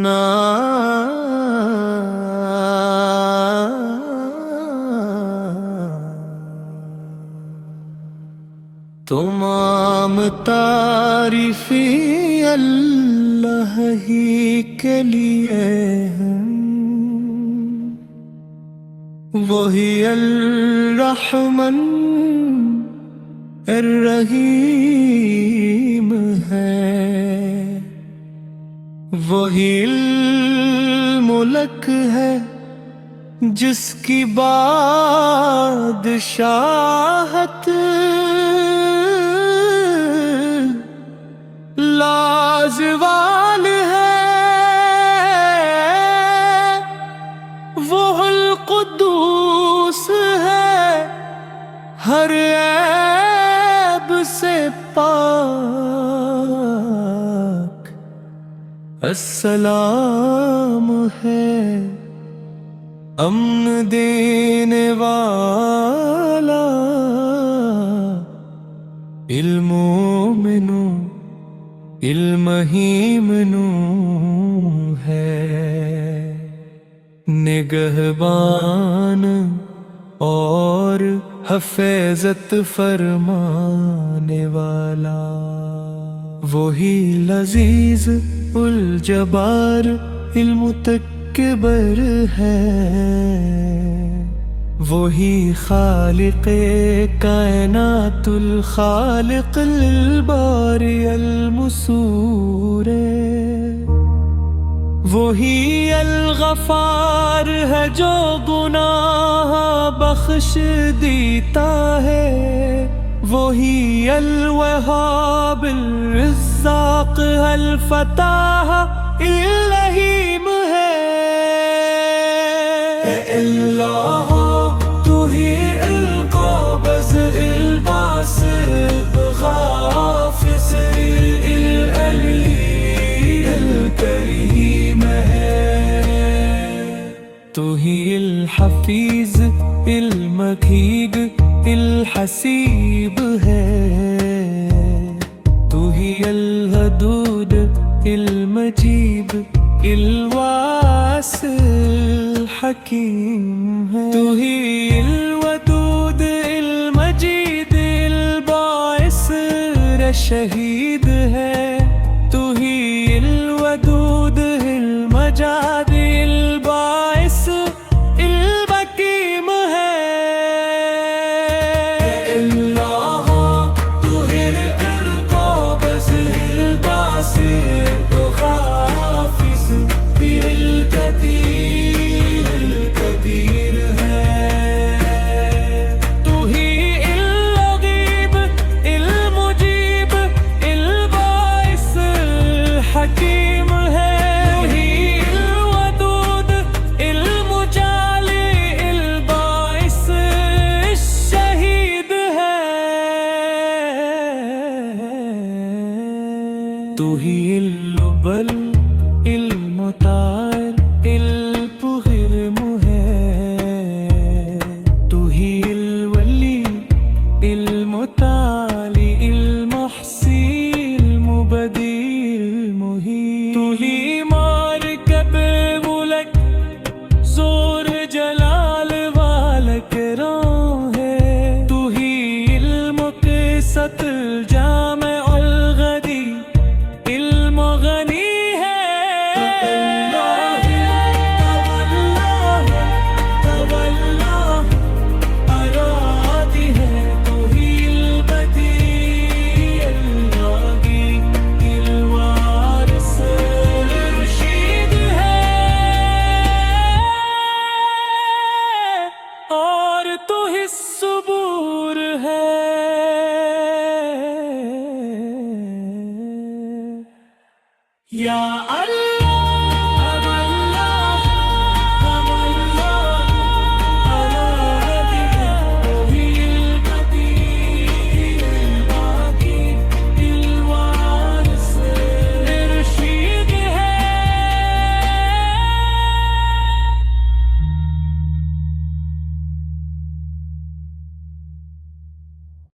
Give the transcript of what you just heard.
نا تمام تعریفیں اللہ ہی کے لیے ہیں، وہی الرحمن الرحیم ہے، وہی الملک ہے جس کی بادشاہت لازوال ہے، وہ القدوس ہے، ہر عیب سے پاک، السلام ہے، امن دینے والا، المومن المہیمن ہے، نگہبان اور حفاظت فرمانے والا، وہی لذیذ الجبار المتکبر ہے، وہی خالق کائنات الخالق الباری المصور، وہی الغفار ہے جو گناہ بخش دیتا ہے، وہی الوہاب الرزاق الفتاح الرحیم ہے، اے اللہ تو ہی القابض الباسط غافظ العلی الکریم ہے، تو ہی الحفیظ المقیت الحسیب ہے، تو ہی الودود المجیب الواسع الحکیم ہے، تو ہی الودود المجید الباعث شہید ہے، تو ہی الودود المجاد الباعث البکیم ہے، اللہ طاہر القابض الباسط غافظ القدیر القدیر ہے، تو ہی الغیب المجیب الباعث الحکیم ہے، تو ہی الودود المجالی الباعث الشہید ہے، تو ہی البل المطار البغرم ہے، تو ہی الولی المتعالی المحصی المبدی المحیط، تو ہی مارکب ملک زور جلال والکرام ہے، تو ہی المقسط الجامع الغنی المغنی ہے، اور تو ہی الصبور ہے، یا اللہ